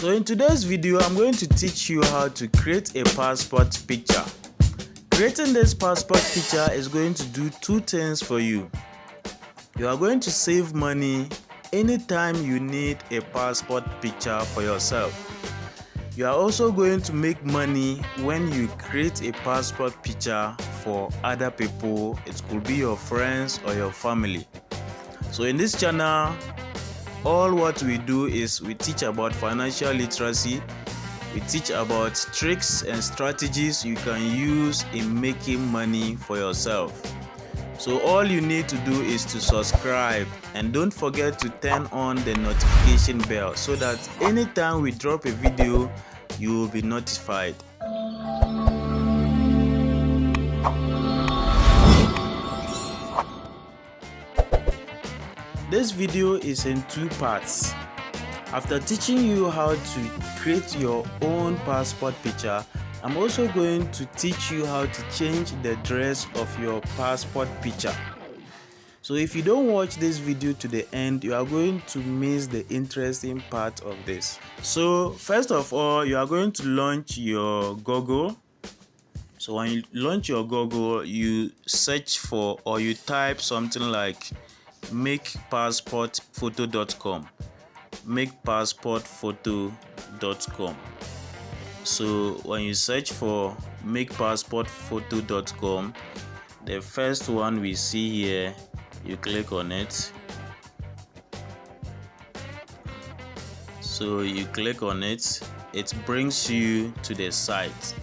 So in today's video, I'm going to teach you how to create a passport picture. Creating this passport picture is going to do two things for you. You are going to save money anytime you need a passport picture for yourself. You are also going to make money when you create a passport picture for other people. It could be your friends or your family. So in this channel, all what we do is we teach about financial literacy. We teach about tricks and strategies you can use in making money for yourself. So all you need to do is to subscribe, and don't forget to turn on the notification bell so that anytime we drop a video, you will be notified. This video is in two parts. After teaching you how to create your own passport picture, I'm also going to teach you how to change the dress of your passport picture. So if you don't watch this video to the end, you are going to miss the interesting part of this. So first of all, you are going to launch your Google. So when you launch your Google, you search for, or you type something like makepassportphoto.com. makepassportphoto.com. So when you search for makepassportphoto.com, the first one we see here, you click on it. So you click on it, it brings you to the site.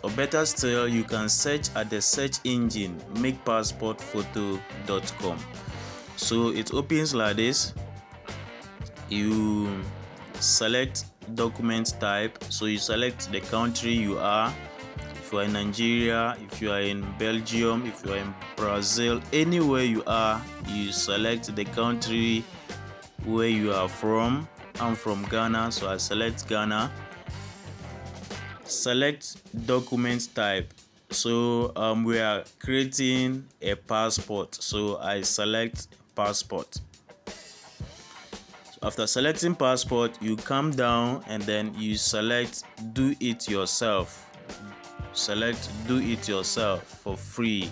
Or better still, you can search at the search engine makepassportphoto.com. So it opens like this. You select document type. So you select the country you are. If you are in Nigeria, if you are in Belgium, if you are in Brazil, anywhere you are, you select the country where you are from. I'm from Ghana, so I select Ghana. Select document type. So we are creating a passport, so I select passport. So after selecting passport, you come down and then you select do it yourself. Select do it yourself for free.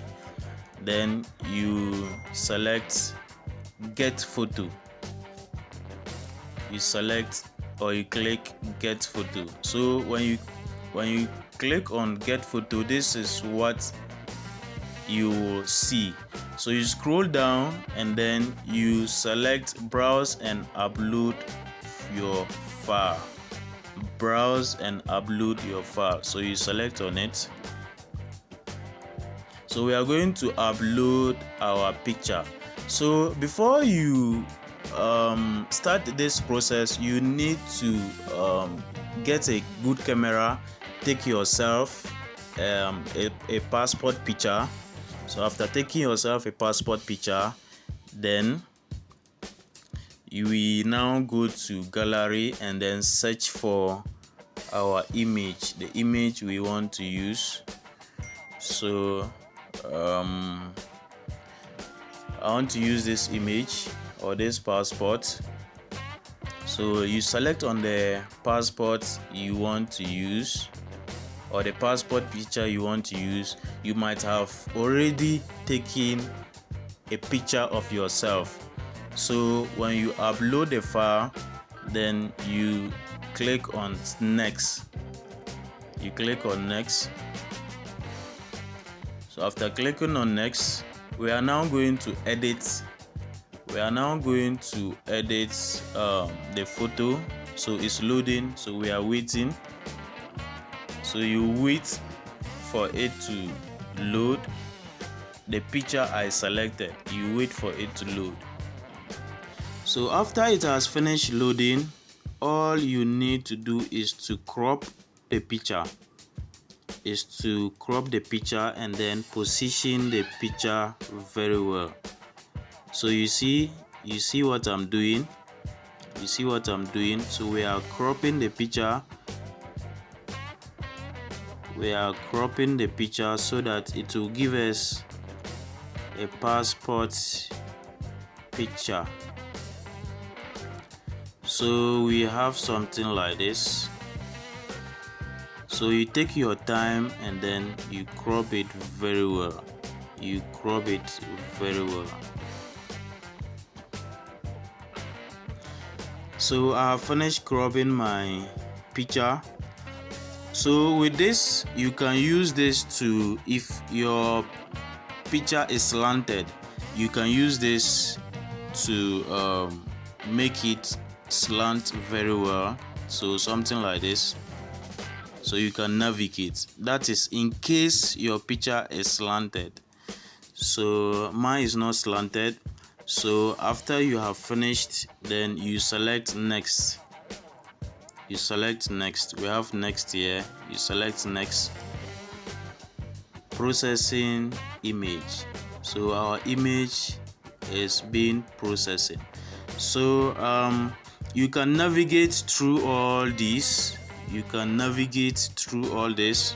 Then you select get photo. You select or you click get photo. So when you click on get photo, this is what you will see. So you scroll down and then you select browse and upload your file. Browse and upload your file. So you select on it. So we are going to upload our picture. So before you start this process, you need to get a good camera. Take yourself a passport picture. So after taking yourself a passport picture, then you will now go to gallery and then search for our image, the image we want to use. So I want to use this image or this passport. So you select on the passport you want to use, or the passport picture you want to use. You might have already taken a picture of yourself. So when you upload the file, then you click on next. You click on next. So after clicking on next, we are now going to edit. The photo. So it's loading, so we are waiting. So you wait for it to load. The picture I selected, you wait for it to load. So after it has finished loading, all you need to do is to crop the picture. And then position the picture very well. So you see what I'm doing. So we are cropping the picture. So that it will give us a passport picture. So we have something like this. So you take your time and then you crop it very well. You crop it very well. So I have finished cropping my picture. So with this, you can use this to, if your picture is slanted, you can use this to make it slant very well. So something like this. So you can navigate. That is in case your picture is slanted. So mine is not slanted. So after you have finished, then you select next. You select next. We have next here. You select next. Processing image. So our image is being processed. So you can navigate through all these. You can navigate through all this.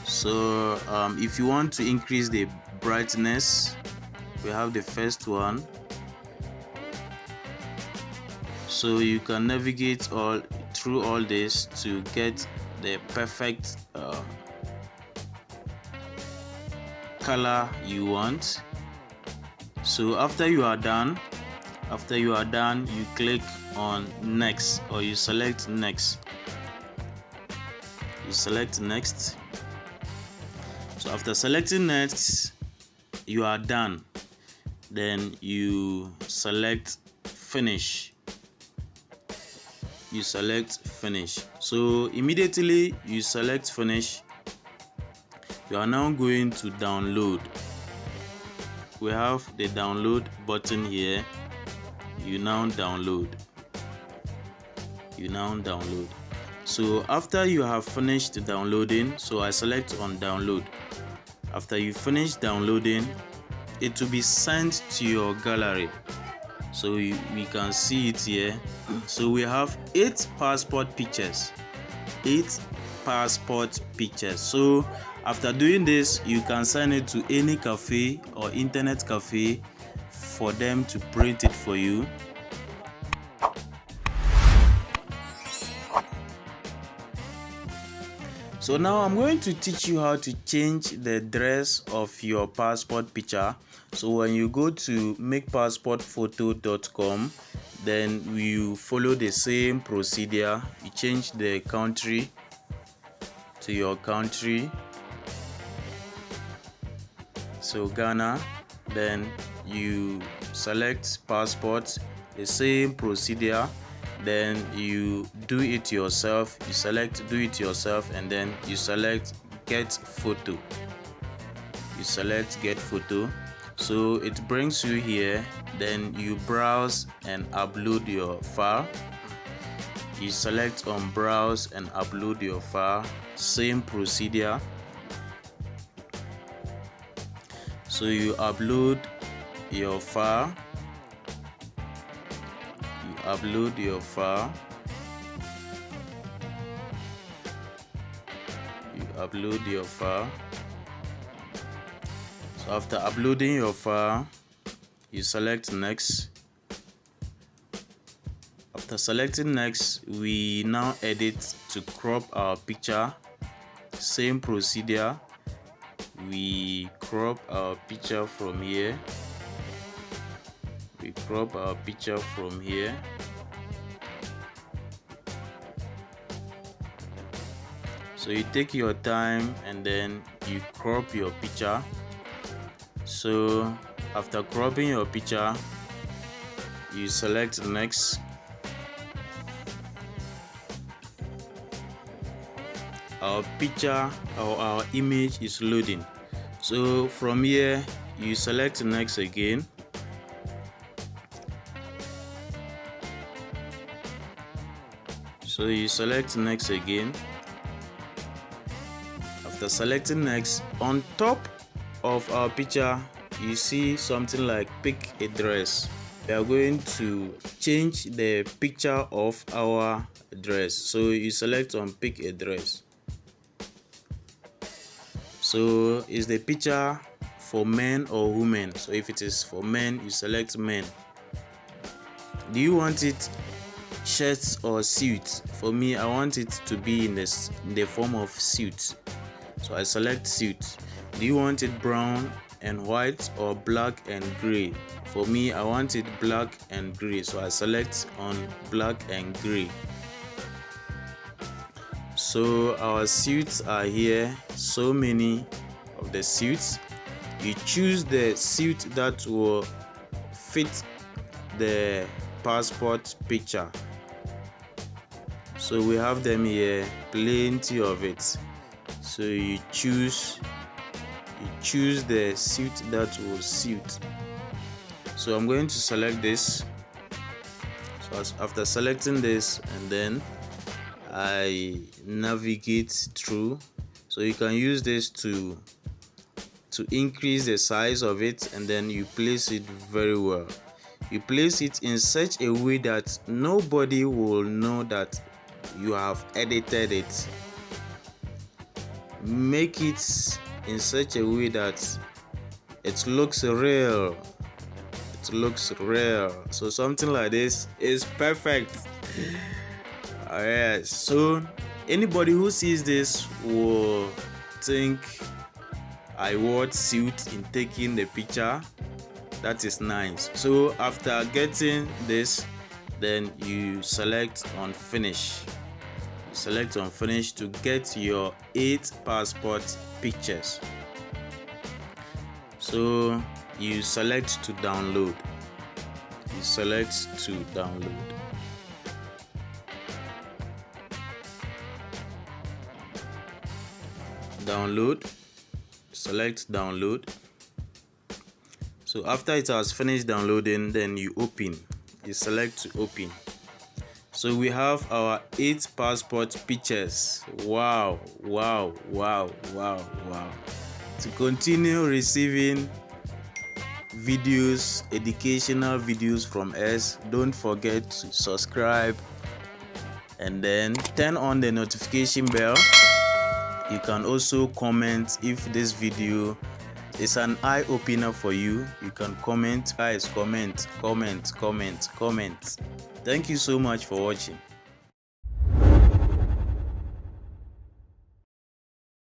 So if you want to increase the brightness, we have the first one. So you can navigate all through all this to get the perfect color you want. So after you are done, you click on next, or you select next. You select next. So after selecting next, you are done. Then you select finish. You select finish. So immediately you select finish, you are now going to download. We have the download button here. You now download. So after you have finished downloading, so I select on download. After you finish downloading, it will be sent to your gallery. So we can see it here. So we have 8 passport pictures. 8 passport pictures. So after doing this, you can send it to any cafe or internet cafe for them to print it for you. So now I'm going to teach you how to change the dress of your passport picture. So when you go to makepassportphoto.com, then you follow the same procedure. You change the country to your country, so Ghana. Then you select passport, the same procedure. Then you do it yourself. You select do it yourself, and then you select get photo. You select get photo. So it brings you here. Then you browse and upload your file. You select on browse and upload your file. Same procedure. So you upload your file. Upload your file. You upload your file. So after uploading your file, you select next. After selecting next, we now edit to crop our picture. Same procedure. We crop our picture from here. We crop our picture from here. So you take your time and then you crop your picture. So after cropping your picture, you select next. Our picture or our image is loading. So from here, you select next again. So you select next again. After selecting next, on top of our picture, you see something like pick a dress. We are going to change the picture of our dress. So you select on pick a dress. So is the picture for men or women? So if it is for men, you select men. Do you want it shirt or suit? For me, I want it to be in the form of suit, so I select suit. Do you want it brown and white or black and gray? For me, I want it black and gray, so I select on black and gray. So our suits are here, so many of the suits. You choose the suit that will fit the passport picture. So we have them here, plenty of it. So you choose the suit that will suit. So I'm going to select this. So after selecting this, and then I navigate through. So you can use this to increase the size of it, and then you place it very well. You place it in such a way that nobody will know that you have edited it. Make it in such a way that it looks real. It looks real. So something like this is perfect. Alright, so anybody who sees this will think I wore suit in taking the picture. That is nice. So after getting this, then you select on finish. You select on finish to get your 8 passport pictures. So you select to download. You select to download. Download. Select download. So after it has finished downloading, then you open. You select to open. So we have our 8 passport pictures. Wow. To continue receiving videos, educational videos from us, don't forget to subscribe and then turn on the notification bell. You can also comment if this video is an eye-opener for you. You can comment. Guys, comment. Thank you so much for watching.